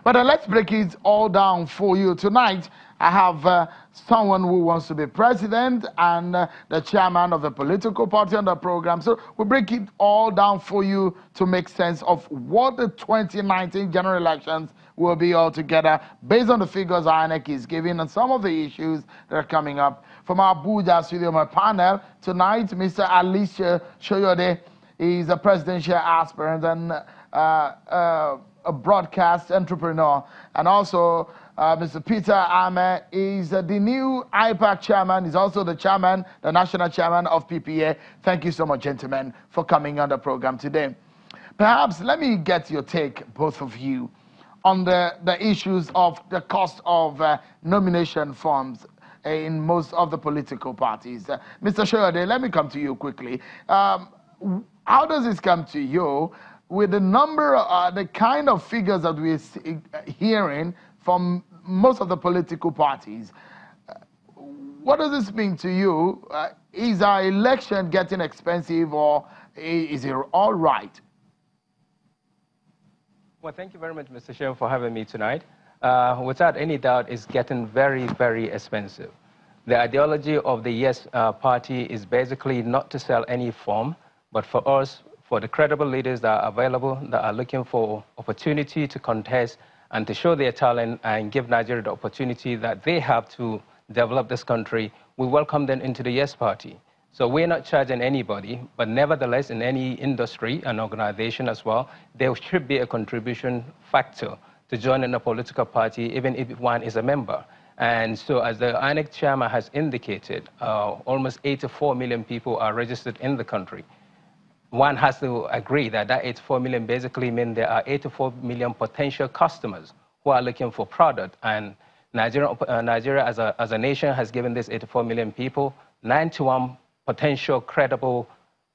But let's break it all down for you. Tonight, I have someone who wants to be president and the chairman of a political party on the program. So we break it all down for you to make sense of what the 2019 general elections will be altogether based on the figures INEC is giving and some of the issues that are coming up. From our Abuja studio, my panel tonight, Mr. Alicia Shoyode is a presidential aspirant and a broadcast entrepreneur, and also Mr. Pt.1 is the new IPAC chairman. He's also the chairman, the national chairman of PPA. Thank you so much, gentlemen, for coming on the program today. Perhaps let me get your take, both of you, on the issues of the cost of nomination forms in most of the political parties. Mr. Shoyode, let me come to you quickly. How does this come to you with the number, the kind of figures that we're hearing from most of the political parties? What does this mean to you? Is our election getting expensive, or is it all right? Well, thank you very much, Mr. Chair, for having me tonight. Without any doubt, it's getting very, very expensive. The ideology of the Yes Party is basically not to sell any form, but for us, for the credible leaders that are available, that are looking for opportunity to contest and to show their talent and give Nigeria the opportunity that they have to develop this country, we welcome them into the Yes Party. So we're not charging anybody, but nevertheless, in any industry and organization as well, there should be a contribution factor to join in a political party, even if one is a member. And so as the INEC chairman has indicated, almost 84 million people are registered in the country. One has to agree that that 84 million basically means there are 84 million potential customers who are looking for product. And Nigeria as a nation has given this 84 million people 91 potential credible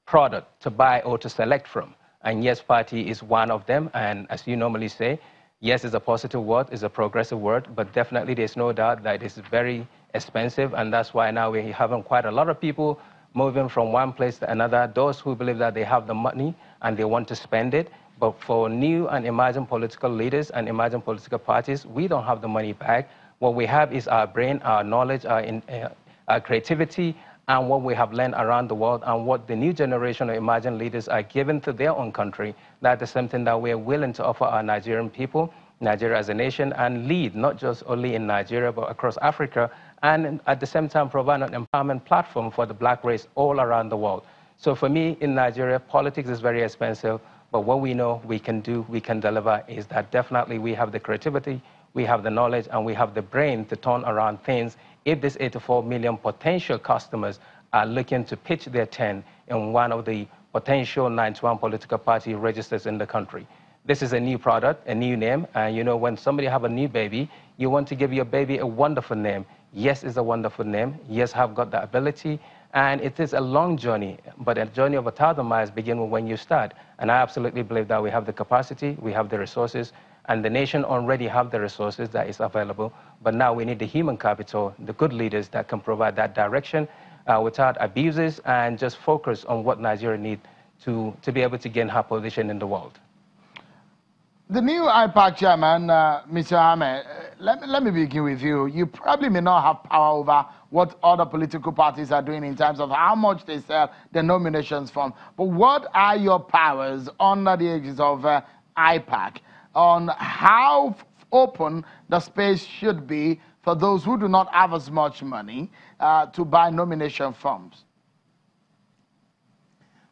product to buy or to select from. And Yes Party is one of them. And as you normally say, yes is a positive word, is a progressive word, but definitely there's no doubt that it's very expensive. And that's why now we're having quite a lot of people moving from one place to another, those who believe that they have the money and they want to spend it. But for new and emerging political leaders and emerging political parties, we don't have the money back. What we have is our brain, our knowledge, our creativity, and what we have learned around the world, and what the new generation of emerging leaders are giving to their own country. That is something that we're willing to offer our Nigerian people, Nigeria as a nation, and lead, not just only in Nigeria, but across Africa, and at the same time provide an empowerment platform for the black race all around the world. So for me, in Nigeria, politics is very expensive, but what we know we can do, we can deliver, is that definitely we have the creativity, we have the knowledge, and we have the brain to turn around things if these 84 million potential customers are looking to pitch their tent in one of the potential 91 political party registers in the country. This is a new product, a new name, and you know, when somebody have a new baby, you want to give your baby a wonderful name. Yes is a wonderful name. Yes have got the ability, and it is a long journey, but a journey of 1,000 miles begins when you start. And I absolutely believe that we have the capacity, we have the resources, and the nation already have the resources that is available. But now we need the human capital, the good leaders that can provide that direction without abuses, and just focus on what Nigeria needs to be able to gain her position in the world. The new IPAC chairman, Mr. Ahmed, let me begin with you. You probably may not have power over what other political parties are doing in terms of how much they sell the nominations from. But what are your powers under the aegis of IPAC on how open the space should be for those who do not have as much money to buy nomination forms?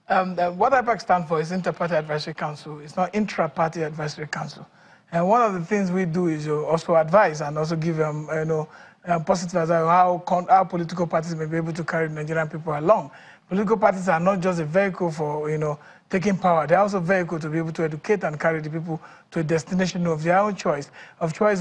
What IPAC stands for is Inter-Party Advisory Council. It's not Intra-Party Advisory Council. And one of the things we do is also advise and also give positive advice on how political parties may be able to carry Nigerian people along. Political parties are not just a vehicle for taking power. They're also a vehicle to be able to educate and carry the people to a destination of their own choice,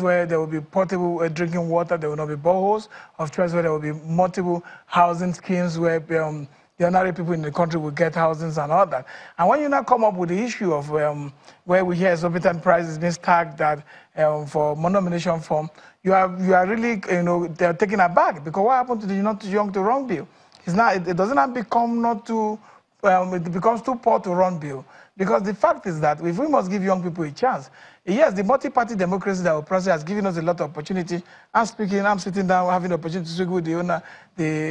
where there will be portable drinking water, there will not be boreholes, of choice where there will be multiple housing schemes where the ordinary people in the country will get housings and all that. And when you now come up with the issue of where we hear exorbitant prices being tagged that for nomination form, you are really, they're taken aback, because what happened to the Not Too Young to Run bill? It doesn't have become it becomes too poor to run bill. Because the fact is that if we must give young people a chance, Yes, the multi-party democracy that we process has given us a lot of opportunity. I'm sitting down, having the opportunity to speak with the owner,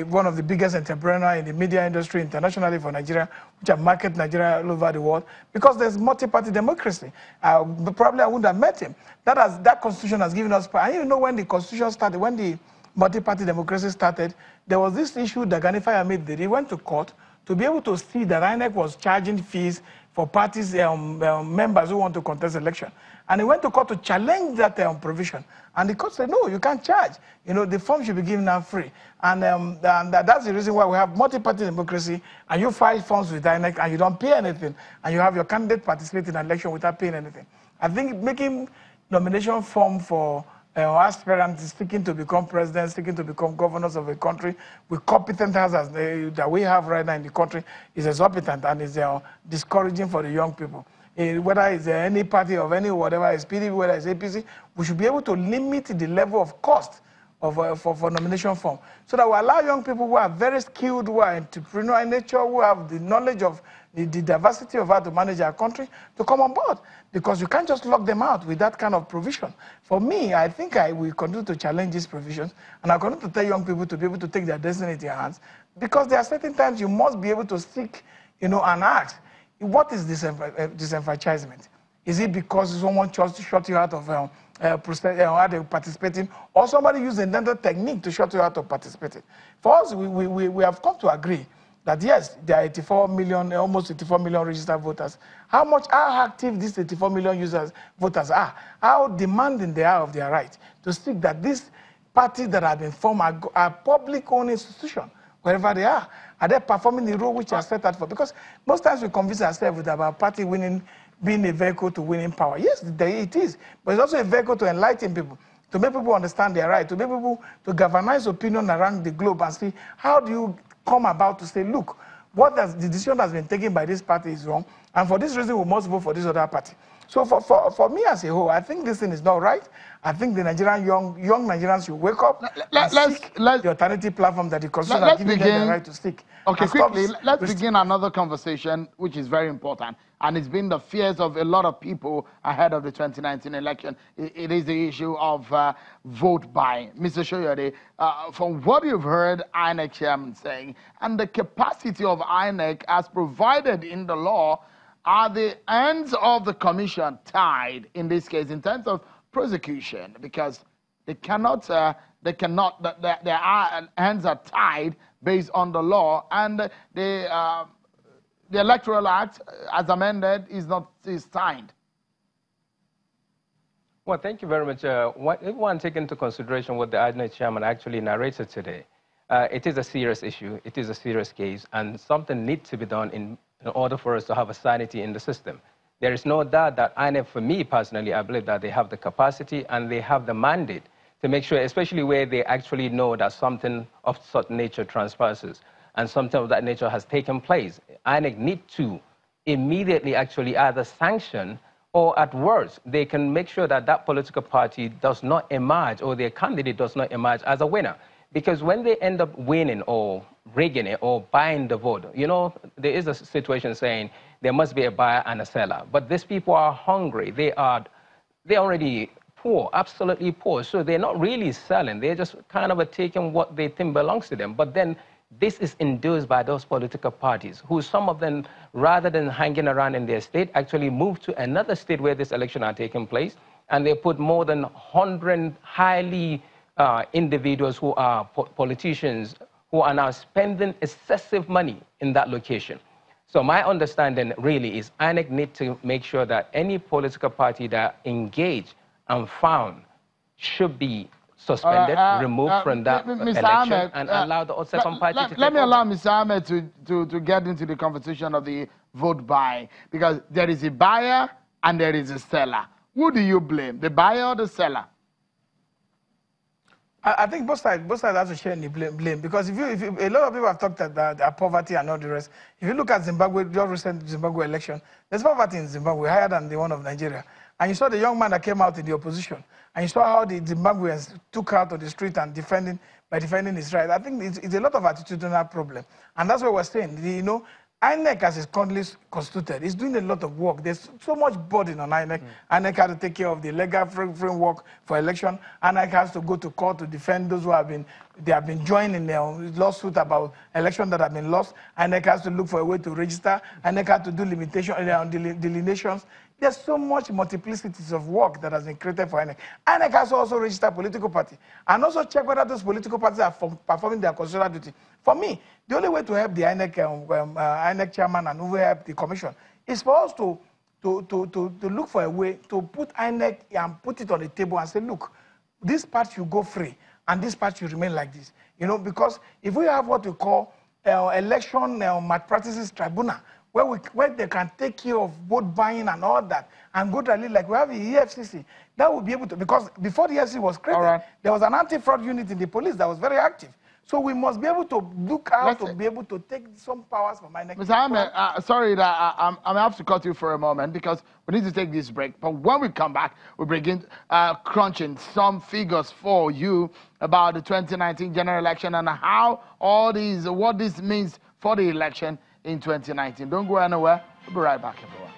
one of the biggest entrepreneurs in the media industry internationally for Nigeria, which have marketed Nigeria all over the world, because there's multi-party democracy. Probably I wouldn't have met him. That constitution has given us, and you know when the constitution started, when the multi-party democracy started, there was this issue that Gani Fawehinmi did. He went to court to be able to see that INEC was charging fees for parties, members who want to contest election. And he went to court to challenge that provision. And the court said, no, you can't charge. You know, the form should be given out free. And that's the reason why we have multi-party democracy, and you file forms with INEC and you don't pay anything, and you have your candidate participate in an election without paying anything. I think making nomination form for aspirants seeking to become president, seeking to become governors of a country with competent houses that we have right now in the country is exorbitant and is discouraging for the young people. Whether it's any party of any whatever, it's PDP, whether it's APC, we should be able to limit the level of cost of, for nomination form, so that we allow young people who are very skilled, who are entrepreneurial in nature, who have the knowledge of the diversity of how to manage our country, to come on board. Because you can't just lock them out with that kind of provision. For me, I think I will continue to challenge these provisions, and I continue to tell young people to be able to take their destiny into their hands, because there are certain times you must be able to seek, and ask, what is disenfranchisement? Is it because someone chose to shut you out of participating, or somebody used another technique to shut you out of participating? For us, we have come to agree that yes, there are 84 million, almost 84 million registered voters. How active these 84 million voters are, how demanding they are of their right to seek that these parties that have been formed are public-owned institutions, wherever they are. Are they performing the role which are set out for? Because most times we convince ourselves with our party winning, being a vehicle to winning power. Yes, it is, but it's also a vehicle to enlighten people, to make people understand their right, to make people to galvanize opinion around the globe and see how do you come about to say, look, the decision that's been taken by this party is wrong, and for this reason we must vote for this other party. So for me as a whole, I think this thing is not right. I think the Nigerian young Nigerians should wake up and seek the alternative platform that the Constitution has given them the right to seek. Okay, quickly, let's begin another conversation, which is very important. And it's been the fears of a lot of people ahead of the 2019 election. It is the issue of vote buying. Mr. Shoyode, from what you've heard INEC chairman saying, and the capacity of INEC as provided in the law, are the ends of the commission tied in this case in terms of prosecution? Because their hands are tied based on the law, and the Electoral Act, as amended, is signed. Well, thank you very much. If one take into consideration what the INEC chairman actually narrated today, it is a serious issue. It is a serious case, and something needs to be done in order for us to have a sanity in the system. There is no doubt that INEC, for me personally, I believe that they have the capacity and they have the mandate to make sure, especially where they actually know that something of such nature transpires and something of that nature has taken place. INEC need to immediately actually either sanction, or at worst, they can make sure that that political party does not emerge, or their candidate does not emerge as a winner. Because when they end up winning or rigging it or buying the vote, there is a situation saying there must be a buyer and a seller. But these people are hungry. They're already poor, absolutely poor. So they're not really selling. They're just kind of taking what they think belongs to them. But then this is induced by those political parties, who some of them, rather than hanging around in their state, actually move to another state where this election are taking place, and they put more than 100 highly individuals who are politicians who are now spending excessive money in that location. So my understanding really is INEC need to make sure that any political party that engage and found should be suspended, removed from that election, Ahmed, and allow the second party to take Let me allow Mr. Ahmed to get into the conversation of the vote buying, because there is a buyer and there is a seller. Who do you blame, the buyer or the seller? I think both sides have to share in the blame, because if a lot of people have talked about poverty and all the rest. If you look at Zimbabwe, the recent Zimbabwe election, there's poverty in Zimbabwe higher than the one of Nigeria. And you saw the young man that came out in the opposition, and you saw how the Zimbabweans took out of the street and defending his right. I think it's a lot of attitudinal problem, and that's what we're saying. INEC, as is currently constituted, is doing a lot of work. There's so much burden on INEC. INEC has to take care of the legal framework for election. INEC has to go to court to defend those who have been joined in their lawsuit about election that have been lost. INEC has to look for a way to register. INEC has to do delineations. There's so much multiplicities of work that has been created for INEC. INEC has to also register political party and also check whether those political parties are performing their constitutional duty. For me, the only way to help the INEC, INEC chairman and who help the commission is for us to look for a way to put INEC and put it on the table and say, look, this part should go free and this part should remain like this. You know, because if we have what we call election malpractices tribunal, where they can take care of vote buying and all that, and go to like we have the EFCC, that will be able to, because before the EFCC was created, there was an anti-fraud unit in the police that was very active. So we must be able to look out to be able to take some powers from INEC. Mr. Ahmed, sorry that I'm going to have to cut you for a moment because we need to take this break. But when we come back, we'll begin crunching some figures for you about the 2019 general election and how all these, what this means for the election in 2019. Don't go anywhere. We'll be right back, everyone.